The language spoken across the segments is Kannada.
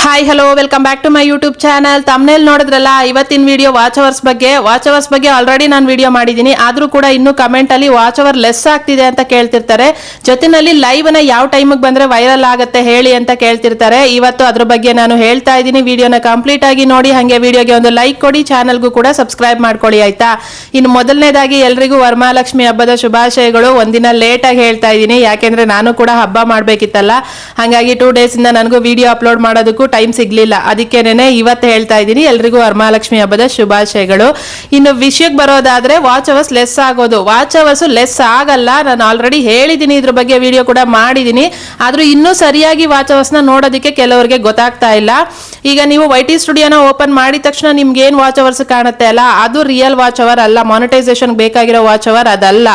Hi hello welcome back to my YouTube channel. Thumbnail ನೋಡಿದ್ರಲ್ಲ, ಇವತ್ತಿನ ವಿಡಿಯೋ ವಾಚ್ ಅವರ್ಸ್ ಬಗ್ಗೆ ಆಲ್ರೆಡಿ ನಾನು ವಿಡಿಯೋ ಮಾಡಿದ್ದೀನಿ. ಆದ್ರೂ ಕೂಡ ಇನ್ನೂ ಕಮೆಂಟ್ ಅಲ್ಲಿ ವಾಚ್ ಅವರ್ ಲೆಸ್ ಆಗ್ತಿದೆ ಅಂತ ಕೇಳ್ತಿರ್ತಾರೆ. ಜೊತೆನಲ್ಲಿ ಲೈವ್ ನ ಯಾವ ಟೈಮಿಗೆ ಬಂದ್ರೆ ವೈರಲ್ ಆಗುತ್ತೆ ಹೇಳಿ ಅಂತ ಕೇಳ್ತಿರ್ತಾರೆ. ಇವತ್ತು ಅದ್ರ ಬಗ್ಗೆ ನಾನು ಹೇಳ್ತಾ ಇದ್ದೀನಿ. ವಿಡಿಯೋನ ಕಂಪ್ಲೀಟ್ ಆಗಿ ನೋಡಿ, ಹಾಗೆ ವಿಡಿಯೋಗೆ ಒಂದು ಲೈಕ್ ಕೊಡಿ, ಚಾನಲ್ಗೂ ಕೂಡ ಸಬ್ಸ್ಕ್ರೈಬ್ ಮಾಡ್ಕೊಳ್ಳಿ, ಆಯ್ತಾ? ಇನ್ನು ಮೊದಲನೇದಾಗಿ ಎಲ್ರಿಗೂ ವರಮಹಾಲಕ್ಷ್ಮಿ ಹಬ್ಬದ ಶುಭಾಶಯಗಳು. ಒಂದಿನ ಲೇಟ್ ಆಗಿ ಹೇಳ್ತಾ ಇದ್ದೀನಿ, ಯಾಕೆಂದ್ರೆ ನಾನು ಕೂಡ ಹಬ್ಬ ಮಾಡ್ಬೇಕಿತ್ತಲ್ಲ. ಹಾಗಾಗಿ 2 days ಇಂದ ನನಗೂ ವಿಡಿಯೋ ಅಪ್ಲೋಡ್ ಮಾಡೋದಕ್ಕೂ ಟೈಮ್ ಸಿಗ್ಲಿಲ್ಲ. ಅದಕ್ಕೇನೆ ಇವತ್ತು ಹೇಳ್ತಾ ಇದ್ದೀನಿ, ಎಲ್ರಿಗೂ ವರಮಹಾಲಕ್ಷ್ಮಿ ಹಬ್ಬದ ಶುಭಾಶಯಗಳು. ಇನ್ನು ವಿಷಯಕ್ಕೆ ಬರೋದಾದ್ರೆ, ವಾಚ್ ಅವರ್ಸ್ ಲೆಸ್ ಆಗೋದು. ವಾಚ್ ಅವರ್ಸ್ ಲೆಸ್ ಆಗಲ್ಲ, ನಾನು ಆಲ್ರೆಡಿ ಹೇಳಿದ್ದೀನಿ, ಇದ್ರ ಬಗ್ಗೆ ವಿಡಿಯೋ ಕೂಡ ಮಾಡಿದ್ದೀನಿ. ಆದ್ರೂ ಇನ್ನೂ ಸರಿಯಾಗಿ ವಾಚ್ ಅವರ್ಸ್ ನ ನೋಡೋದಕ್ಕೆ ಕೆಲವರಿಗೆ ಗೊತ್ತಾಗ್ತಾ ಇಲ್ಲ. ಈಗ ನೀವು YT ಸ್ಟುಡಿಯೋನ ಓಪನ್ ಮಾಡಿದ ತಕ್ಷಣ ನಿಮ್ಗೆ ಏನ್ ವಾಚ್ ಅವರ್ಸ್ ಕಾಣುತ್ತೆ ಅಲ್ಲ, ಅದು ರಿಯಲ್ ವಾಚ್ ಅವರ್ ಅಲ್ಲ. ಮಾನಿಟೈಸೇಷನ್ ಬೇಕಾಗಿರೋ ವಾಚ್ ಅವರ್ ಅದಲ್ಲ.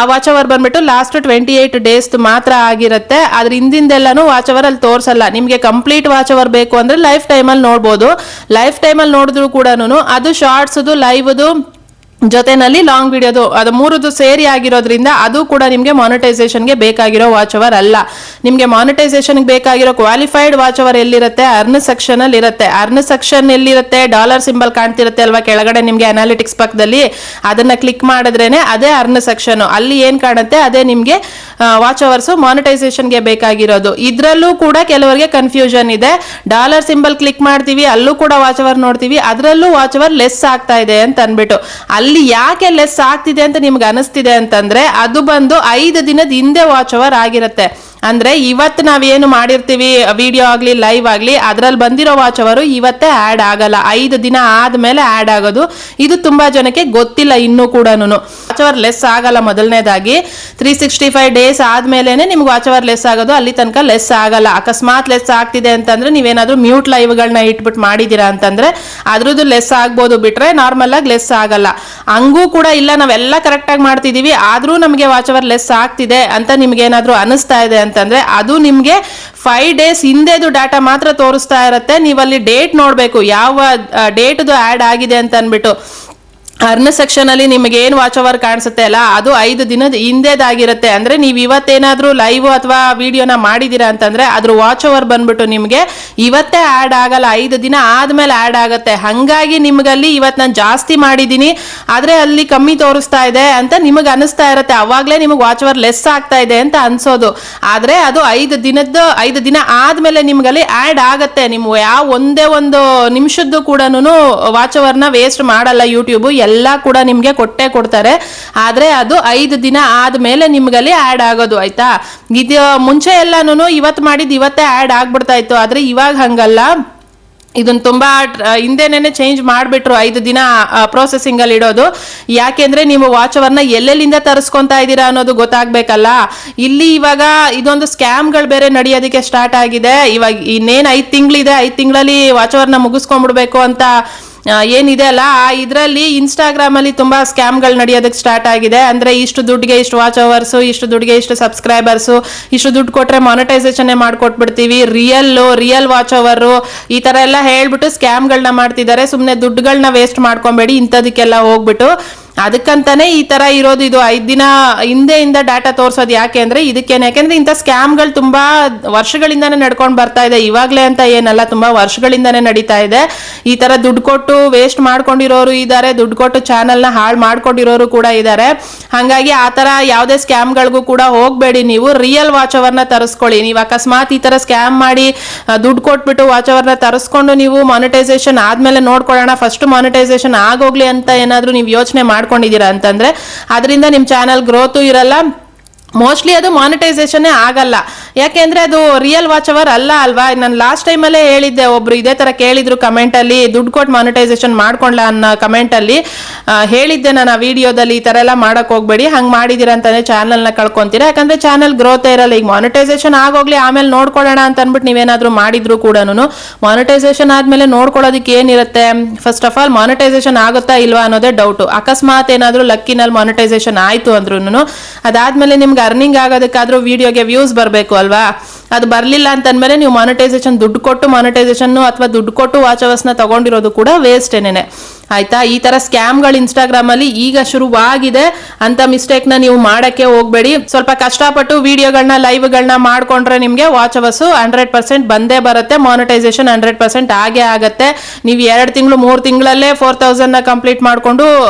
ಆ ವಾಚ್ ಅವರ್ ಬಂದ್ಬಿಟ್ಟು ಲಾಸ್ಟ್ 28 days ಮಾತ್ರ ಆಗಿರುತ್ತೆ. ಅದ್ರ ಹಿಂದಿಂದೆಲ್ಲಾನು ವಾಚ್ ಅವರ್ ಅಲ್ಲಿ ತೋರ್ಸಲ್ಲ. ನಿಮ್ಗೆ ಕಂಪ್ಲೀಟ್ ವಾಚ್ ಅವರ್ ಬೇಕು ಅಂದ್ರೆ ಲೈಫ್ ಟೈಮ್ ಅಲ್ಲಿ ನೋಡ್ಬೋದು. ಲೈಫ್ ಟೈಮ್ ಅಲ್ಲಿ ನೋಡಿದ್ರು ಕೂಡ ಅದು ಶಾರ್ಟ್ಸ್, ಲೈವ್ ಜೊತೆನಲ್ಲಿ ಲಾಂಗ್ ವಿಡಿಯೋದು, ಅದು ಮೂರದು ಸೇರಿ ಆಗಿರೋದ್ರಿಂದ ಅದು ಕೂಡ ನಿಮಗೆ ಮಾನಿಟೈಸೇಷನ್ಗೆ ಬೇಕಾಗಿರೋ ವಾಚ್ ಅವರ್ ಅಲ್ಲ. ನಿಮಗೆ ಮಾನಿಟೈಸೇಷನ್ಗೆ ಬೇಕಾಗಿರೋ ಕ್ವಾಲಿಫೈಡ್ ವಾಚ್ ಅವರ್ ಎಲ್ಲಿರುತ್ತೆ? ಅರ್ನ್ ಸೆಕ್ಷನ್ ಅಲ್ಲಿ ಇರುತ್ತೆ. ಅರ್ನ್ ಸೆಕ್ಷನ್ ಎಲ್ಲಿರುತ್ತೆ? ಡಾಲರ್ ಸಿಂಬಲ್ ಕಾಣ್ತಿರುತ್ತೆ ಅಲ್ವಾ ಕೆಳಗಡೆ ನಿಮಗೆ ಅನಾಲಿಟಿಕ್ಸ್ ಪಕ್ಕದಲ್ಲಿ, ಅದನ್ನ ಕ್ಲಿಕ್ ಮಾಡಿದ್ರೇನೆ ಅದೇ ಅರ್ನ್ ಸೆಕ್ಷನ್. ಅಲ್ಲಿ ಏನ್ ಕಾಣುತ್ತೆ ಅದೇ ನಿಮ್ಗೆ ವಾಚ್ ಅವರ್ಸ್ ಮಾನಿಟೈಸೇಷನ್ಗೆ ಬೇಕಾಗಿರೋದು. ಇದ್ರಲ್ಲೂ ಕೂಡ ಕೆಲವರಿಗೆ ಕನ್ಫ್ಯೂಷನ್ ಇದೆ. ಡಾಲರ್ ಸಿಂಬಲ್ ಕ್ಲಿಕ್ ಮಾಡ್ತೀವಿ, ಅಲ್ಲೂ ಕೂಡ ವಾಚ್ ಅವರ್ ನೋಡ್ತೀವಿ, ಅದರಲ್ಲೂ ವಾಚ್ ಅವರ್ ಲೆಸ್ ಆಗ್ತಾ ಇದೆ ಅಂತ ಅನ್ಬಿಟ್ಟು. ಅಲ್ಲಿ ಯಾಕೆ ಲೆಸ್ ಆಗ್ತಿದೆ ಅಂತ ನಿಮ್ಗೆ ಅನಿಸ್ತಿದೆ ಅಂತಂದ್ರೆ, ಅದು ಬಂದು 5 ದಿನದ ಹಿಂದೆ ವಾಚ್ ಅವರ್ ಆಗಿರುತ್ತೆ. ಅಂದ್ರೆ ಇವತ್ತು ನಾವೇನು ಮಾಡಿರ್ತೀವಿ, ವಿಡಿಯೋ ಆಗ್ಲಿ ಲೈವ್ ಆಗ್ಲಿ, ಅದ್ರಲ್ಲಿ ಬಂದಿರೋ ವಾಚ್ ಅವರು ಇವತ್ತೇ ಆಡ್ ಆಗಲ್ಲ. 5 ದಿನ ಆದ್ಮೇಲೆ ಆಡ್ ಆಗೋದು. ಇದು ತುಂಬಾ ಜನಕ್ಕೆ ಗೊತ್ತಿಲ್ಲ ಇನ್ನೂ ಕೂಡ. ವಾಚ್ ಅವರ್ ಲೆಸ್ ಆಗಲ್ಲ. ಮೊದಲನೇದಾಗಿ 365 days ಆದ್ಮೇಲೆನೆ ನಿಮ್ಗೆ ವಾಚ್ ಅವರ್ ಲೆಸ್ ಆಗೋದು. ಅಲ್ಲಿ ತನಕ ಲೆಸ್ ಆಗಲ್ಲ. ಅಕಸ್ಮಾತ್ ಲೆಸ್ ಆಗ್ತಿದೆ ಅಂತಂದ್ರೆ, ನೀವೇನಾದ್ರೂ ಮ್ಯೂಟ್ ಲೈವ್ ಗಳನ್ನ ಇಟ್ಬಿಟ್ಟು ಮಾಡಿದೀರಾ ಅಂತಂದ್ರೆ ಅದ್ರದ್ದು ಲೆಸ್ ಆಗ್ಬೋದು, ಬಿಟ್ರೆ ನಾರ್ಮಲ್ ಆಗಿ ಲೆಸ್ ಆಗಲ್ಲ. ಹಂಗೂ ಕೂಡ ಇಲ್ಲ, ನಾವೆಲ್ಲ ಕರೆಕ್ಟ್ ಆಗಿ ಮಾಡ್ತಿದೀವಿ ಆದ್ರೂ ನಮಗೆ ವಾಚ್ ಅವರ್ ಲೆಸ್ ಆಗ್ತಿದೆ ಅಂತ ನಿಮ್ಗೆ ಏನಾದ್ರೂ ಅನಿಸ್ತಾ ಇದೆ ಅಂತಂದ್ರೆ, ಅದು ನಿಮ್ಗೆ 5 days ಹಿಂದೆದು ಡಾಟಾ ಮಾತ್ರ ತೋರಿಸ್ತಾ ಇರುತ್ತೆ. ನೀವಲ್ಲಿ ಡೇಟ್ ನೋಡ್ಬೇಕು, ಯಾವ ಡೇಟ್ದು ಆಡ್ ಆಗಿದೆ ಅಂತ ಅನ್ಬಿಟ್ಟು. ಅರ್ನ್ ಸೆಕ್ಷನ್ ಅಲ್ಲಿ ನಿಮ್ಗೆ ಏನ್ ವಾಚ್ ಅವರ್ ಕಾಣಿಸುತ್ತೆ ಅಲ್ಲ, ಅದು 5 ದಿನದ ಹಿಂದೆದಾಗಿರುತ್ತೆ. ಅಂದ್ರೆ ನೀವು ಇವತ್ತೇನಾದ್ರೂ ಲೈವ್ ಅಥವಾ ವಿಡಿಯೋನ ಮಾಡಿದೀರಾ ಅಂತಂದ್ರೆ ಅದ್ರ ವಾಚ್ ಅವರ್ ಬಂದ್ಬಿಟ್ಟು ನಿಮ್ಗೆ ಇವತ್ತೇ ಆಡ್ ಆಗಲ್ಲ, 5 ದಿನ ಆದ್ಮೇಲೆ ಆಡ್ ಆಗುತ್ತೆ. ಹಂಗಾಗಿ ನಿಮ್ಗಲ್ಲಿ ಇವತ್ತು ನಾನು ಜಾಸ್ತಿ ಮಾಡಿದೀನಿ ಆದ್ರೆ ಅಲ್ಲಿ ಕಮ್ಮಿ ತೋರಿಸ್ತಾ ಇದೆ ಅಂತ ನಿಮಗೆ ಅನಿಸ್ತಾ ಇರುತ್ತೆ. ಅವಾಗ್ಲೇ ನಿಮಗೆ ವಾಚ್ ಅವರ್ ಲೆಸ್ ಆಗ್ತಾ ಇದೆ ಅಂತ ಅನ್ಸೋದು. ಆದ್ರೆ ಅದು 5 ದಿನ ಆದ್ಮೇಲೆ ನಿಮ್ಗಲ್ಲಿ ಆಡ್ ಆಗತ್ತೆ. ನೀವು ಯಾವ ಒಂದೇ ಒಂದು ನಿಮಿಷದ್ದು ಕೂಡ ವಾಚ್ ಅವರ್ನ ವೇಸ್ಟ್ ಮಾಡಲ್ಲ. ಯೂಟ್ಯೂಬ್ ಎಲ್ಲ ಕೂಡ ನಿಮ್ಗೆ ಕೊಡ್ತಾರೆ. ಆದ್ರೆ ಅದು 5 ದಿನ ಆದ್ಮೇಲೆ ನಿಮ್ಗಲ್ಲಿ ಆಡ್ ಆಗೋದು, ಆಯ್ತಾ? ಇದು ಮುಂಚೆ ಎಲ್ಲಾನು ಇವತ್ತು ಮಾಡಿದ್ ಇವತ್ತೇ ಆಡ್ ಆಗ್ಬಿಡ್ತಾ ಇತ್ತು. ಆದ್ರೆ ಇವಾಗ ಹಂಗಲ್ಲ. ಇದನ್ನ ತುಂಬಾ ಹಿಂದೆನೆ ಚೇಂಜ್ ಮಾಡ್ಬಿಟ್ರು, 5 ದಿನ ಪ್ರೊಸೆಸಿಂಗ್ ಅಲ್ಲಿ ಇಡೋದು. ಯಾಕೆಂದ್ರೆ ನೀವು ವಾಚ್ ಅವರ್ನ ಎಲ್ಲೆಲ್ಲಿಂದ ತರಿಸ್ಕೊಂತಾ ಇದ್ದೀರಾ ಅನ್ನೋದು ಗೊತ್ತಾಗ್ಬೇಕಲ್ಲ. ಇಲ್ಲಿ ಇವಾಗ ಇದೊಂದು ಸ್ಕ್ಯಾಮ್ಗಳು ಬೇರೆ ನಡೆಯೋದಕ್ಕೆ ಸ್ಟಾರ್ಟ್ ಆಗಿದೆ. ಇವಾಗ ಇನ್ನೇನ್ 5 ತಿಂಗಳಿದೆ, 5 ತಿಂಗಳಲ್ಲಿ ವಾಚ್ ಅವರ್ನ ಮುಗಿಸ್ಕೊಂಡ್ಬಿಡ್ಬೇಕು ಅಂತ ಏನಿದೆ ಅಲ್ಲ, ಇದರಲ್ಲಿ ಇನ್ಸ್ಟಾಗ್ರಾಮ್ ಅಲ್ಲಿ ತುಂಬಾ ಸ್ಕ್ಯಾಮ್ಗಳು ನಡೆಯೋದಕ್ಕೆ ಸ್ಟಾರ್ಟ್ ಆಗಿದೆ. ಅಂದ್ರೆ ಇಷ್ಟು ದುಡ್ಡಿಗೆ ಇಷ್ಟು ವಾಚ್ ಅವರ್ಸ್, ಇಷ್ಟು ದುಡ್ಡಿಗೆ ಇಷ್ಟು ಸಬ್ಸ್ಕ್ರೈಬರ್ಸ್, ಇಷ್ಟು ದುಡ್ಡು ಕೊಟ್ರೆ ಮಾನಿಟೈಸೇಷನ್ ಮಾಡ್ಕೊಟ್ಬಿಡ್ತೀವಿ, ರಿಯಲ್ ವಾಚ್ ಅವರ್, ಈ ತರ ಎಲ್ಲ ಹೇಳ್ಬಿಟ್ಟು ಸ್ಕ್ಯಾಮ್ಗಳನ್ನ ಮಾಡ್ತಿದ್ದಾರೆ. ಸುಮ್ನೆ ದುಡ್ಡುಗಳನ್ನ ವೇಸ್ಟ್ ಮಾಡ್ಕೊಂಬೇಡಿ ಇಂಥದಕ್ಕೆಲ್ಲ ಹೋಗ್ಬಿಟ್ಟು. ಅದಕ್ಕಂತಾನೆ ಈ ತರ ಇರೋದು. ಇದು 5 ದಿನ ಹಿಂದೆಯಿಂದ ಡಾಟಾ ತೋರ್ಸೋದು ಯಾಕೆ ಅಂದ್ರೆ ಇದಕ್ಕೇನೆ. ಯಾಕೆಂದ್ರೆ ಇಂಥ ಸ್ಕ್ಯಾಮ್ಗಳು ತುಂಬಾ ವರ್ಷಗಳಿಂದಾನೇ ನಡ್ಕೊಂಡು ಬರ್ತಾ ಇದೆ. ಇವಾಗ್ಲೇ ಅಂತ ಏನಲ್ಲ, ತುಂಬಾ ವರ್ಷಗಳಿಂದಾನೇ ನಡೀತಾ ಇದೆ. ಈ ತರ ದುಡ್ಡು ಕೊಟ್ಟು ವೇಸ್ಟ್ ಮಾಡ್ಕೊಂಡಿರೋರು ಇದ್ದಾರೆ, ದುಡ್ಡು ಕೊಟ್ಟು ಚಾನಲ್ ನ ಹಾಳು ಮಾಡ್ಕೊಂಡಿರೋರು ಕೂಡ ಇದ್ದಾರೆ. ಹಾಗಾಗಿ ಆ ತರ ಯಾವುದೇ ಸ್ಕ್ಯಾಮ್ಗಳಿಗೂ ಕೂಡ ಹೋಗ್ಬೇಡಿ. ನೀವು ರಿಯಲ್ ವಾಚ್ ಅವರ್ನ ತರಿಸ್ಕೊಳ್ಳಿ. ನೀವು ಅಕಸ್ಮಾತ್ ಈ ತರ ಸ್ಕ್ಯಾಮ್ ಮಾಡಿ ದುಡ್ಡು ಕೊಟ್ಬಿಟ್ಟು ವಾಚ್ ಅವರ್ನ ತರಿಸ್ಕೊಂಡು ನೀವು ಮಾನಿಟೈಸೇಷನ್ ಆದ್ಮೇಲೆ ನೋಡ್ಕೊಳ್ಳೋಣ, ಫಸ್ಟ್ ಮಾನಿಟೈಸೇಷನ್ ಆಗೋಗ್ಲಿ ಅಂತ ಏನಾದ್ರೂ ನೀವು ಯೋಚನೆ ಮಾಡ್ಕೊಂಡಿದ್ದೀರಾ ಅಂತಂದ್ರೆ ಅದರಿಂದ ನಿಮ್ ಚಾನಲ್ ಗ್ರೋತು ಇರಲ್ಲ. ಮೋಸ್ಟ್ಲಿ ಅದು ಮಾನಿಟೈಸೇಷನ್ ಆಗಲ್ಲ. ಯಾಕೆಂದ್ರೆ ಅದು ರಿಯಲ್ ವಾಚ್ ಅವರ್ ಅಲ್ಲ ಅಲ್ವಾ? ನಾನು ಲಾಸ್ಟ್ ಟೈಮ್ ಅಲ್ಲೇ ಹೇಳಿದ್ದೆ, ಒಬ್ರು ಇದೇ ತರ ಕೇಳಿದ್ರು ಕಮೆಂಟ್ ಅಲ್ಲಿ, ದುಡ್ಡು ಕೊಟ್ಟು ಮಾನಿಟೈಸೇಷನ್ ಮಾಡ್ಕೊಂಡ್ಲ ಅನ್ನೋ ಕಮೆಂಟ್ ಅಲ್ಲಿ ಹೇಳಿದ್ದೆ ನಾನು ಆ ವಿಡಿಯೋದಲ್ಲಿ. ಈ ತರ ಎಲ್ಲ ಮಾಡಕ್ ಹೋಗ್ಬೇಡಿ, ಹಂಗ್ ಮಾಡಿದಿರ ಅಂತಾನೆ ಚಾನಲ್ ನ ಕಳ್ಕೊಂತೀರಾ. ಯಾಕಂದ್ರೆ ಚಾನಲ್ ಗ್ರೋತ್ ಇರಲ್ಲ. ಈಗ ಮಾನಿಟೈಸೇಷನ್ ಆಗೋಗ್ಲಿ ಆಮೇಲೆ ನೋಡ್ಕೊಳ್ಳೋಣ ಅಂತ ಅನ್ಬಿಟ್ಟು ನೀವೇನಾದ್ರೂ ಮಾಡಿದ್ರು ಕೂಡ ಮಾನಿಟೈಸೇಷನ್ ಆದ್ಮೇಲೆ ನೋಡ್ಕೊಳ್ಳೋದಕ್ಕೆ ಏನಿರುತ್ತೆ? ಫಸ್ಟ್ ಆಫ್ ಆಲ್ ಮಾನಿಟೈಸೇಷನ್ ಆಗುತ್ತಾ ಇಲ್ವಾ ಅನ್ನೋದೇ ಡೌಟ್. ಅಕಸ್ಮಾತ್ ಏನಾದ್ರೂ ಲಕ್ಕಿನಲ್ಲಿ ಮಾನಿಟೈಸೇಷನ್ ಆಯ್ತು ಅಂದ್ರೂ ಅದಾದ್ಮೇಲೆ ನಿಮ್ಗೆ ಅರ್ನಿಂಗ್ ಆಗೋದಕ್ಕಾದ್ರೂ ವಿಡಿಯೋಗೆ ವ್ಯೂಸ್ ಬರಬೇಕು ಅಲ್ವಾ? ಅದು ಬರಲಿಲ್ಲ ಅಂತಂದ್ಮೇಲೆ ನೀವು ಮಾನಿಟೈಸೇಷನ್ ದುಡ್ಡು ಕೊಟ್ಟು ಮಾನಿಟೈಸೇಷನ್ ಅಥವಾ ದುಡ್ಡು ಕೊಟ್ಟು ವಾಚ್ ಅವರ್ಸ್ನ ತಗೊಂಡಿರೋದು ಕೂಡ ವೇಸ್ಟೇನೆ ಆಯ್ತಾ. ಈ ತರ ಸ್ಕ್ಯಾಮ್ಗಳು ಇನ್ಸ್ಟಾಗ್ರಾಮ್ ಅಲ್ಲಿ ಈಗ ಶುರುವಾಗಿದೆ ಅಂತ ಮಿಸ್ಟೇಕ್ನ ನೀವು ಮಾಡಕ್ಕೆ ಹೋಗ್ಬೇಡಿ. ಸ್ವಲ್ಪ ಕಷ್ಟಪಟ್ಟು ವಿಡಿಯೋಗಳನ್ನ ಲೈವ್ಗಳನ್ನ ಮಾಡ್ಕೊಂಡ್ರೆ ನಿಮ್ಗೆ ವಾಚ್ ಅವರ್ಸ್ 100% ಬಂದೇ ಬರುತ್ತೆ. ಮಾನಿಟೈಸೇಷನ್ 100% ಆಗೇ ಆಗತ್ತೆ. ನೀವು 2 ತಿಂಗಳು 3 ತಿಂಗಳಲ್ಲೇ 4000 ನ ಕಂಪ್ಲೀಟ್ ಮಾಡ್ಕೊಂಡು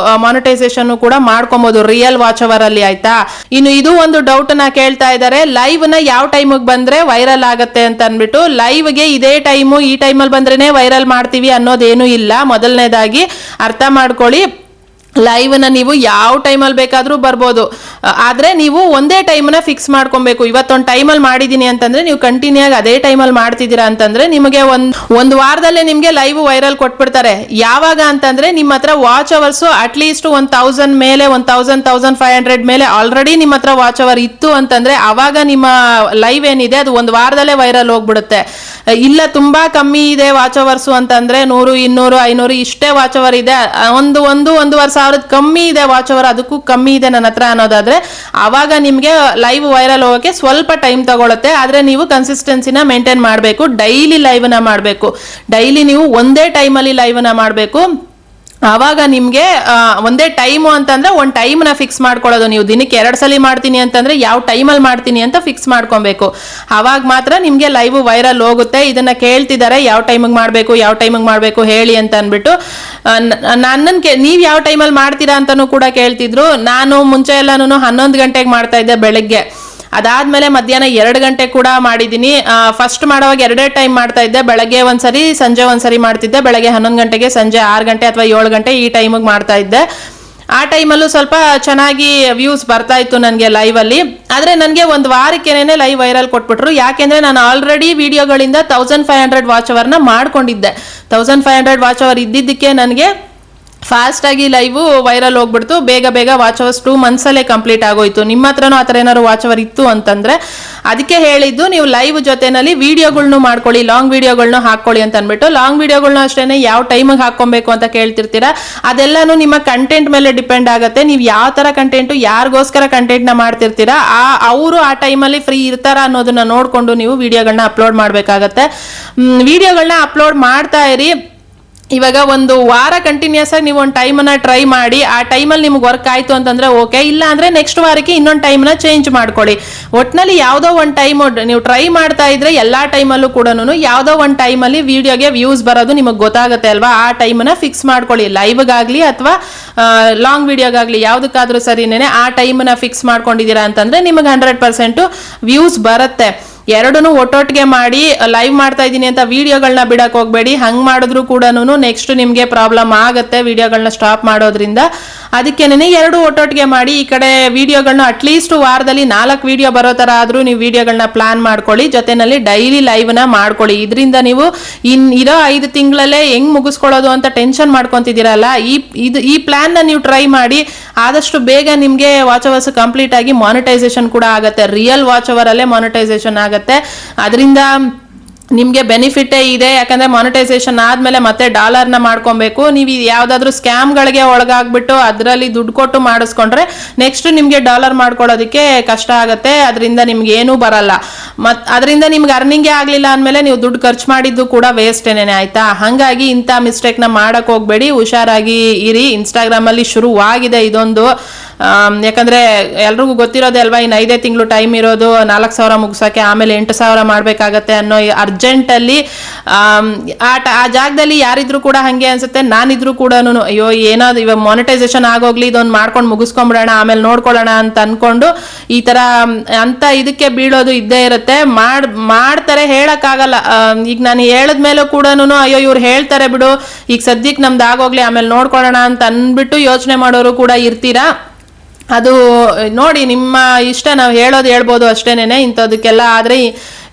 ಮಾನಿಟೈಸೇಷನ್ ಕೂಡ ಮಾಡ್ಕೊಬಹುದು ರಿಯಲ್ ವಾಚ್ ಅವರ್ ಅಲ್ಲಿ ಆಯ್ತಾ. ಇನ್ನು ಇದು ಒಂದು ಡೌಟ್ ನ ಕೇಳ್ತಾ ಇದ್ದಾರೆ, ಲೈವ್ ನ ಯಾವ ಟೈಮಿಗೆ ಬಂದ್ರೆ ವೈರಲ್ ಆಗತ್ತೆ ಅಂತ ಅನ್ಬಿಟ್ಟು. ಲೈವ್ಗೆ ಇದೇ ಟೈಮು ಈ ಟೈಮಲ್ಲಿ ಬಂದ್ರೇನೆ ವೈರಲ್ ಮಾಡ್ತೀವಿ ಅನ್ನೋದೇನು ಇಲ್ಲ. ಮೊದಲನೇದಾಗಿ ಅರ್ಥ ಮಾಡ್ಕೊಳ್ಳಿ, ಲೈವ್ ನ ನೀವು ಯಾವ ಟೈಮಲ್ಲಿ ಬೇಕಾದ್ರೂ ಬರ್ಬೋದು, ಆದ್ರೆ ನೀವು ಒಂದೇ ಟೈಮ್ನ ಫಿಕ್ಸ್ ಮಾಡ್ಕೊಬೇಕು. ಇವತ್ತೊಂದು ಟೈಮಲ್ಲಿ ಮಾಡಿದೀನಿ ಅಂತಂದ್ರೆ ನೀವು ಕಂಟಿನ್ಯೂ ಆಗಿ ಅದೇ ಟೈಮಲ್ಲಿ ಮಾಡ್ತಿದ್ದೀರಾ ಅಂತಂದ್ರೆ ನಿಮಗೆ ಒಂದು ವಾರದಲ್ಲೇ ನಿಮ್ಗೆ ಲೈವ್ ವೈರಲ್ ಕೊಟ್ಬಿಡ್ತಾರೆ. ಯಾವಾಗ ಅಂತಂದ್ರೆ ನಿಮ್ಮ ಹತ್ರ ವಾಚ್ ಅವರ್ಸ್ ಅಟ್ಲೀಸ್ಟ್ 1000 ಮೇಲೆ 1500 ಮೇಲೆ ಆಲ್ರೆಡಿ ನಿಮ್ಮ ಹತ್ರ ವಾಚ್ ಅವರ್ ಇತ್ತು ಅಂತಂದ್ರೆ ಅವಾಗ ನಿಮ್ಮ ಲೈವ್ ಏನಿದೆ ಅದು ಒಂದು ವಾರದಲ್ಲೇ ವೈರಲ್ ಹೋಗ್ಬಿಡುತ್ತೆ. ಇಲ್ಲ ತುಂಬಾ ಕಮ್ಮಿ ಇದೆ ವಾಚ್ ಅವರ್ಸ್ ಅಂತಂದ್ರೆ 100 200 500 ಇಷ್ಟೇ ವಾಚ್ ಅವರ್ ಇದೆ, ಒಂದೂವರೆ ಸಾವಿರದ ಕಮ್ಮಿ ಇದೆ ವಾಚ್ ಅವರ್, ಅದಕ್ಕೂ ಕಮ್ಮಿ ಇದೆ ನನ್ನ ಹತ್ರ ಅನ್ನೋದಾದ್ರೆ ಆವಾಗ ನಿಮ್ಗೆ ಲೈವ್ ವೈರಲ್ ಹೋಗಕ್ಕೆ ಸ್ವಲ್ಪ ಟೈಮ್ ತಗೊಳುತ್ತೆ. ಆದ್ರೆ ನೀವು ಕನ್ಸಿಸ್ಟೆನ್ಸಿನ ಮೇಂಟೈನ್ ಮಾಡಬೇಕು. ಡೈಲಿ ಲೈವ್ ನ ಮಾಡಬೇಕು. ಡೈಲಿ ನೀವು ಒಂದೇ ಟೈಮಲ್ಲಿ ಲೈವ್ ನ ಮಾಡಬೇಕು. ಆವಾಗ ನಿಮ್ಗೆ ಒಂದೇ ಟೈಮು ಅಂತಂದ್ರೆ ಒಂದು ಟೈಮ್ನ ಫಿಕ್ಸ್ ಮಾಡ್ಕೊಳ್ಳೋದು. ನೀವು ದಿನಕ್ಕೆ 2 ಸಲ ಮಾಡ್ತೀನಿ ಅಂತಂದ್ರೆ ಯಾವ ಟೈಮಲ್ಲಿ ಮಾಡ್ತೀನಿ ಅಂತ ಫಿಕ್ಸ್ ಮಾಡ್ಕೊಬೇಕು. ಆವಾಗ ಮಾತ್ರ ನಿಮ್ಗೆ ಲೈವ್ ವೈರಲ್ ಹೋಗುತ್ತೆ. ಇದನ್ನ ಕೇಳ್ತಿದ್ದಾರೆ ಯಾವ ಟೈಮಿಗೆ ಮಾಡಬೇಕು ಹೇಳಿ ಅಂತ ಅನ್ಬಿಟ್ಟು. ನೀವ್ ಯಾವ ಟೈಮಲ್ಲಿ ಮಾಡ್ತೀರಾ ಅಂತಾನು ಕೂಡ ಕೇಳ್ತಿದ್ರು. ನಾನು ಮುಂಚೆ ಎಲ್ಲಾನು 11 ಗಂಟೆಗೆ ಮಾಡ್ತಾ ಇದ್ದೆ ಬೆಳಗ್ಗೆ. ಅದಾದ್ಮೇಲೆ ಮಧ್ಯಾಹ್ನ 2 ಗಂಟೆ ಕೂಡ ಮಾಡಿದ್ದೀನಿ. ಫಸ್ಟ್ ಮಾಡುವಾಗ 2 ಟೈಮ್ ಮಾಡ್ತಾ ಇದ್ದೆ, ಬೆಳಗ್ಗೆ ಒಂದ್ಸರಿ ಸಂಜೆ ಒಂದ್ಸರಿ ಮಾಡ್ತಿದ್ದೆ. ಬೆಳಗ್ಗೆ 11 ಗಂಟೆಗೆ, ಸಂಜೆ 6 ಗಂಟೆ ಅಥವಾ 7 ಗಂಟೆ ಈ ಟೈಮಿಗೆ ಮಾಡ್ತಾ ಇದ್ದೆ. ಆ ಟೈಮಲ್ಲೂ ಸ್ವಲ್ಪ ಚೆನ್ನಾಗಿ ವ್ಯೂಸ್ ಬರ್ತಾ ಇತ್ತು ನನಗೆ ಲೈವ್ ಅಲ್ಲಿ. ಆದ್ರೆ ನನಗೆ ಒಂದು ವಾರಕ್ಕೇನೆ ಲೈವ್ ವೈರಲ್ ಕೊಟ್ಬಿಟ್ರು. ಯಾಕೆಂದ್ರೆ ನಾನು ಆಲ್ರೆಡಿ ವಿಡಿಯೋಗಳಿಂದ 1500 ವಾಚ್ ಅವರ್ನ ಮಾಡ್ಕೊಂಡಿದ್ದೆ. 1500 ವಾಚ್ ಅವರ್ ಇದ್ದಿದ್ದಕ್ಕೆ ನನಗೆ ಫಾಸ್ಟ್ ಆಗಿ ಲೈವ್ ವೈರಲ್ ಹೋಗ್ಬಿಡ್ತು. ಬೇಗ ವಾಚ್ ಅವರ್ಸ್ 2 months ಅಲ್ಲೇ ಕಂಪ್ಲೀಟ್ ಆಗೋಯ್ತು. ನಿಮ್ಮ ಹತ್ರನೂ ಆ ಥರ ಏನಾದ್ರು ವಾಚ್ ಅವರ್ ಇತ್ತು ಅಂತಂದ್ರೆ ಅದಕ್ಕೆ ಹೇಳಿದ್ದು, ನೀವು ಲೈವ್ ಜೊತೆನಲ್ಲಿ ವಿಡಿಯೋಗಳ್ನು ಮಾಡ್ಕೊಳ್ಳಿ, ಲಾಂಗ್ ವಿಡಿಯೋಗಳ್ನು ಹಾಕೊಳ್ಳಿ ಅಂತ ಅನ್ಬಿಟ್ಟು. ಲಾಂಗ್ ವಿಡಿಯೋಗಳ್ನು ಅಷ್ಟೇನೆ ಯಾವ ಟೈಮಿಗೆ ಹಾಕೊಬೇಕು ಅಂತ ಕೇಳ್ತಿರ್ತೀರಾ. ಅದೆಲ್ಲಾನು ನಿಮ್ಮ ಕಂಟೆಂಟ್ ಮೇಲೆ ಡಿಪೆಂಡ್ ಆಗುತ್ತೆ. ನೀವು ಯಾವ ತರ ಕಂಟೆಂಟ್, ಯಾರಿಗೋಸ್ಕರ ಕಂಟೆಂಟ್ ನ ಮಾಡ್ತಿರ್ತೀರಾ, ಅವರು ಆ ಟೈಮಲ್ಲಿ ಫ್ರೀ ಇರ್ತಾರ ಅನ್ನೋದನ್ನ ನೋಡ್ಕೊಂಡು ನೀವು ವಿಡಿಯೋಗಳನ್ನ ಅಪ್ಲೋಡ್ ಮಾಡ್ಬೇಕಾಗತ್ತೆ. ವಿಡಿಯೋಗಳನ್ನ ಅಪ್ಲೋಡ್ ಮಾಡ್ತಾ ಇರಿ. ಇವಾಗ ಒಂದು ವಾರ ಕಂಟಿನ್ಯೂಸ್ ಆಗಿ ನೀವು ಒಂದು ಟೈಮನ್ನ ಟ್ರೈ ಮಾಡಿ. ಆ ಟೈಮಲ್ಲಿ ನಿಮ್ಗೆ ವರ್ಕ್ ಆಯ್ತು ಅಂತಂದ್ರೆ ಓಕೆ, ಇಲ್ಲ ಅಂದ್ರೆ ನೆಕ್ಸ್ಟ್ ವಾರಕ್ಕೆ ಇನ್ನೊಂದು ಟೈಮ್ನ ಚೇಂಜ್ ಮಾಡ್ಕೊಳ್ಳಿ. ಒಟ್ನಲ್ಲಿ ಯಾವುದೋ ಒಂದು ಟೈಮ್ ನೀವು ಟ್ರೈ ಮಾಡ್ತಾ ಇದ್ರೆ ಎಲ್ಲಾ ಟೈಮಲ್ಲೂ ಕೂಡ ಯಾವುದೋ ಒಂದು ಟೈಮಲ್ಲಿ ವಿಡಿಯೋಗೆ ವ್ಯೂಸ್ ಬರೋದು ನಿಮಗೆ ಗೊತ್ತಾಗುತ್ತೆ ಅಲ್ವಾ. ಆ ಟೈಮನ್ನ ಫಿಕ್ಸ್ ಮಾಡ್ಕೊಳ್ಳಿ. ಲೈವ್ಗಾಗ್ಲಿ ಅಥವಾ ಲಾಂಗ್ ವಿಡಿಯೋಗಾಗ್ಲಿ ಯಾವುದಕ್ಕಾದ್ರೂ ಸರಿನೇನೆ ಆ ಟೈಮನ್ನ ಫಿಕ್ಸ್ ಮಾಡ್ಕೊಂಡಿದ್ದೀರಾ ಅಂತಂದ್ರೆ ನಿಮಗೆ 100% ವ್ಯೂಸ್ ಬರುತ್ತೆ. ಎರಡನ್ನೂ ಒಟ್ಟೊಟ್ಟಿಗೆ ಮಾಡಿ. ಲೈವ್ ಮಾಡ್ತಾ ಇದ್ದೀನಿ ಅಂತ ವಿಡಿಯೋಗಳನ್ನ ಬಿಡಕ್ ಹೋಗ್ಬೇಡಿ. ಹಂಗ್ ಮಾಡಿದ್ರು ಕೂಡ ನೆಕ್ಸ್ಟ್ ನಿಮ್ಗೆ ಪ್ರಾಬ್ಲಮ್ ಆಗುತ್ತೆ ವಿಡಿಯೋಗಳನ್ನ ಸ್ಟಾಪ್ ಮಾಡೋದ್ರಿಂದ. ಅದಕ್ಕೇನೆ ಎರಡು ಒಟ್ಟೊಟ್ಟಿಗೆ ಮಾಡಿ. ಈ ಕಡೆ ವಿಡಿಯೋಗಳನ್ನ ಅಟ್ಲೀಸ್ಟ್ ವಾರದಲ್ಲಿ 4 ವಿಡಿಯೋ ಬರೋ ತರ ಆದ್ರೂ ನೀವು ವಿಡಿಯೋಗಳನ್ನ ಪ್ಲಾನ್ ಮಾಡ್ಕೊಳ್ಳಿ. ಜೊತೆನಲ್ಲಿ ಡೈಲಿ ಲೈವ್ ನ ಮಾಡ್ಕೊಳ್ಳಿ. ಇದರಿಂದ ನೀವು ಇರೋ 5 ತಿಂಗಳಲ್ಲೇ ಹೆಂಗ್ ಮುಗಿಸ್ಕೊಳ್ಳೋದು ಅಂತ ಟೆನ್ಷನ್ ಮಾಡ್ಕೊಂತಿದ್ದೀರಲ್ಲ, ಈ ಪ್ಲಾನ್ ನ ನೀವು ಟ್ರೈ ಮಾಡಿ. ಆದಷ್ಟು ಬೇಗ ನಿಮ್ಗೆ ವಾಚ್ ಅವರ್ಸ್ ಕಂಪ್ಲೀಟ್ ಆಗಿ ಮಾನಿಟೈಸೇಷನ್ ಕೂಡ ಆಗುತ್ತೆ. ರಿಯಲ್ ವಾಚ್ ಅವರ್ ಅಲ್ಲೇ ಮಾನಿಟೈಸೇಷನ್ ಆಗುತ್ತೆ. ಅದರಿಂದ ನಿಮ್ಗೆ ಬೆನಿಫಿಟೇ ಇದೆ. ಯಾಕಂದ್ರೆ ಮಾನಿಟೈಸೇಷನ್ ಆದ್ಮೇಲೆ ಮತ್ತೆ ಡಾಲರ್ನ ಮಾಡ್ಕೊಬೇಕು. ನೀವು ಯಾವ್ದಾದ್ರು ಸ್ಕ್ಯಾಮ್ಗಳಿಗೆ ಒಳಗಾಗ್ಬಿಟ್ಟು ಅದರಲ್ಲಿ ದುಡ್ಡು ಕೊಟ್ಟು ಮಾಡಿಸ್ಕೊಂಡ್ರೆ ನೆಕ್ಸ್ಟ್ ನಿಮ್ಗೆ ಡಾಲರ್ ಮಾಡ್ಕೊಳ್ಳೋದಕ್ಕೆ ಕಷ್ಟ ಆಗುತ್ತೆ. ಅದರಿಂದ ನಿಮ್ಗೆ ಏನೂ ಬರಲ್ಲ. ಅದರಿಂದ ನಿಮ್ಗೆ ಅರ್ನಿಂಗೇ ಆಗ್ಲಿಲ್ಲ ಅಂದ್ಮೇಲೆ ನೀವು ದುಡ್ಡು ಖರ್ಚು ಮಾಡಿದ್ದು ಕೂಡ ವೇಸ್ಟೇನೆ ಆಯ್ತಾ. ಹಂಗಾಗಿ ಇಂಥ ಮಿಸ್ಟೇಕ್ನ ಮಾಡಕ್ ಹೋಗ್ಬೇಡಿ, ಹುಷಾರಾಗಿ ಇರಿ. ಇನ್ಸ್ಟಾಗ್ರಾಮ್ ಅಲ್ಲಿ ಶುರುವಾಗಿದೆ ಇದೊಂದು. ಯಾಕಂದ್ರೆ ಎಲ್ರಿಗೂ ಗೊತ್ತಿರೋದೇ ಅಲ್ವಾ, ಇನ್ನು 5 ತಿಂಗಳು ಟೈಮ್ ಇರೋದು 4000 ಮುಗಿಸೋಕೆ, ಆಮೇಲೆ 8000 ಮಾಡ್ಬೇಕಾಗತ್ತೆ ಅನ್ನೋ ಅರ್ಜೆಂಟ್ ಅಲ್ಲಿ ಆ ಜಾಗದಲ್ಲಿ ಯಾರಿದ್ರು ಕೂಡ ಹಂಗೆ ಅನ್ಸುತ್ತೆ. ನಾನಿದ್ರು ಕೂಡ ಅಯ್ಯೋ ಏನಾದ್ರು ಇವಾಗ ಮಾನಿಟೈಸೇಷನ್ ಆಗೋಗ್ಲಿ, ಇದೊಂದು ಮಾಡ್ಕೊಂಡು ಮುಗಿಸ್ಕೊಂಡ್ಬಿಡೋಣ ಆಮೇಲೆ ನೋಡ್ಕೊಳ್ಳೋಣ ಅಂತ ಅನ್ಕೊಂಡು ಈ ತರ ಅಂತ ಇದಕ್ಕೆ ಬೀಳೋದು ಇದ್ದೇ ಇರುತ್ತೆ. ಮಾಡ್ತಾರೆ, ಹೇಳಕ್ಕಾಗಲ್ಲ. ಈಗ ನಾನು ಹೇಳದ್ಮೇಲೂ ಕೂಡ ಅಯ್ಯೋ ಇವ್ರು ಹೇಳ್ತಾರೆ ಬಿಡು, ಈಗ ಸದ್ಯಕ್ಕೆ ನಮ್ದು ಆಗೋಗ್ಲಿ ಆಮೇಲೆ ನೋಡ್ಕೊಳ್ಳೋಣ ಅಂತ ಅನ್ಬಿಟ್ಟು ಯೋಚನೆ ಮಾಡೋರು ಕೂಡ ಇರ್ತೀರಾ. ಅದು ನೋಡಿ ನಿಮ್ಮ ಇಷ್ಟ. ನಾವು ಹೇಳ್ಬೋದು ಅಷ್ಟೇನೆ.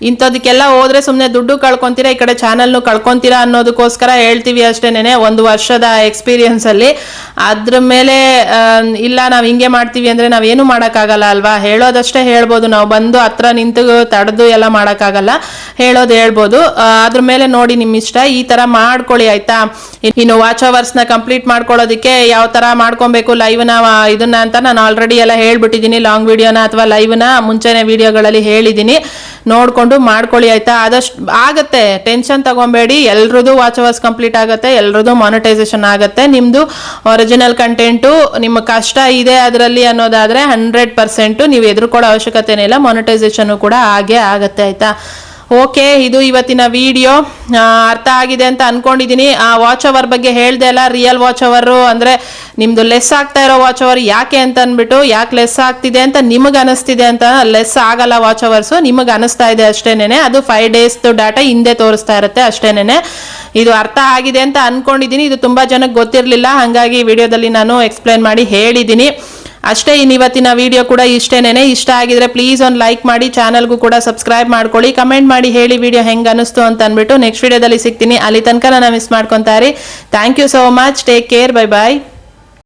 ಇಂಥದಕ್ಕೆಲ್ಲ ಹೋದ್ರೆ ಸುಮ್ಮನೆ ದುಡ್ಡು ಕಳ್ಕೊಂತೀರಾ, ಈ ಕಡೆ ಚಾನಲ್ನು ಕಳ್ಕೊಂತೀರಾ ಅನ್ನೋದಕ್ಕೋಸ್ಕರ ಹೇಳ್ತೀವಿ ಅಷ್ಟೇನೆ. 1 ವರ್ಷದ ಎಕ್ಸ್ಪೀರಿಯನ್ಸ್ ಅಲ್ಲಿ ಅದ್ರ ಮೇಲೆ ಇಲ್ಲ ನಾವು ಹಿಂಗೆ ಮಾಡ್ತೀವಿ ಅಂದ್ರೆ ನಾವೇನು ಮಾಡೋಕ್ಕಾಗಲ್ಲ ಅಲ್ವಾ. ಹೇಳೋದಷ್ಟೇ ಹೇಳ್ಬೋದು, ನಾವು ಬಂದು ಹತ್ರ ನಿಂತು ತಡೆದು ಎಲ್ಲ ಮಾಡೋಕ್ಕಾಗಲ್ಲ. ಹೇಳ್ಬೋದು. ಅದ್ರ ಮೇಲೆ ನೋಡಿ ನಿಮ್ಮ ಇಷ್ಟ. ಈ ತರ ಮಾಡ್ಕೊಳ್ಳಿ ಆಯ್ತಾ. ಇನ್ನು ವಾಚ್ ಅವರ್ಸ್ನ ಕಂಪ್ಲೀಟ್ ಮಾಡ್ಕೊಳ್ಳೋದಕ್ಕೆ ಯಾವ ತರ ಮಾಡ್ಕೊಬೇಕು ಲೈವ್ನ ಇದನ್ನ ಅಂತ ನಾನು ಆಲ್ರೆಡಿ ಎಲ್ಲ ಹೇಳ್ಬಿಟ್ಟಿದ್ದೀನಿ. ಲಾಂಗ್ ವಿಡಿಯೋನ ಅಥವಾ ಲೈವ್ನ ಮುಂಚೆನೆ ವಿಡಿಯೋಗಳಲ್ಲಿ ಹೇಳಿದ್ದೀನಿ, ನೋಡ್ಕೊಂಡು ನೋಡ್ಕೊಂಡು ಮಾಡ್ಕೊಳ್ಳಿ ಆಯ್ತಾ. ಆದಷ್ಟು ಆಗತ್ತೆ, ಟೆನ್ಷನ್ ತಗೊಬೇಡಿ. ಎಲ್ರದ್ದು ವಾಚ್ ಅವರ್ಸ್ ಕಂಪ್ಲೀಟ್ ಆಗುತ್ತೆ, ಎಲ್ರದ್ದು ಮಾನಿಟೈಸೇಷನ್ ಆಗುತ್ತೆ. ನಿಮ್ದು ಒರಿಜಿನಲ್ ಕಂಟೆಂಟು ನಿಮ್ಮ ಕಷ್ಟ ಇದೆ ಅದರಲ್ಲಿ ಅನ್ನೋದಾದ್ರೆ 100% ನೀವು ಎದುರ್ಕೊಳ್ಳೋ ಅವಶ್ಯಕತೆನೇ ಇಲ್ಲ, ಮಾನಿಟೈಸೇಷನ್ ಕೂಡ ಹಾಗೆ ಆಗತ್ತೆ ಆಯ್ತಾ. ಓಕೆ, ಇದು ಇವತ್ತಿನ ವಿಡಿಯೋ. ಅರ್ಥ ಆಗಿದೆ ಅಂತ ಅನ್ಕೊಂಡಿದೀನಿ. ಆ ವಾಚ್ ಅವರ್ ಬಗ್ಗೆ ಹೇಳ್ದೆ ಅಲ್ಲ, ರಿಯಲ್ ವಾಚ್ ಅವರು ಅಂದ್ರೆ ನಿಮ್ದು ಲೆಸ್ ಆಗ್ತಾ ಇರೋ ವಾಚ್ ಅವರ್ ಯಾಕೆ ಅಂತ ಅಂದ್ಬಿಟ್ಟು, ಯಾಕೆ ಲೆಸ್ ಆಗ್ತಿದೆ ಅಂತ ನಿಮಗೆ ಅನಿಸ್ತಿದೆ ಅಂತ. ಲೆಸ್ ಆಗಲ್ಲ ವಾಚ್ ಅವರ್ಸ್, ನಿಮಗೆ ಅನಿಸ್ತಾ ಇದೆ ಅಷ್ಟೇನೆ. ಅದು 5 days ಡಾಟಾ ಹಿಂದೆ ತೋರಿಸ್ತಾ ಇರುತ್ತೆ ಅಷ್ಟೇನೆ. ಇದು ಅರ್ಥ ಆಗಿದೆ ಅಂತ ಅನ್ಕೊಂಡಿದೀನಿ. ಇದು ತುಂಬಾ ಜನಕ್ಕೆ ಗೊತ್ತಿರಲಿಲ್ಲ, ಹಾಗಾಗಿ ವಿಡಿಯೋದಲ್ಲಿ ನಾನು ಎಕ್ಸ್ಪ್ಲೈನ್ ಮಾಡಿ ಹೇಳಿದ್ದೀನಿ ಅಷ್ಟೇ. ಇವತ್ತಿನ ವಿಡಿಯೋ ಕೂಡ ಇಷ್ಟೇನೆ. ಇಷ್ಟ ಆಗಿದ್ರೆ ಪ್ಲೀಸ್ ಒಂದು ಲೈಕ್ ಮಾಡಿ, ಚಾನಲ್ಗೂ ಕೂಡ ಸಬ್ಸ್ಕ್ರೈಬ್ ಮಾಡ್ಕೊಳ್ಳಿ, ಕಮೆಂಟ್ ಮಾಡಿ ಹೇಳಿ ವಿಡಿಯೋ ಹೆಂಗೆ ಅನಿಸ್ತು ಅಂತ ಅಂದ್ಬಿಟ್ಟು. ನೆಕ್ಸ್ಟ್ ವಿಡಿಯೋದಲ್ಲಿ ಸಿಗ್ತೀನಿ, ಅಲ್ಲಿ ತನಕ ನಾನು ಮಿಸ್ ಮಾಡ್ಕೊತಾರೆ. Thank you so much, take care, bye bye.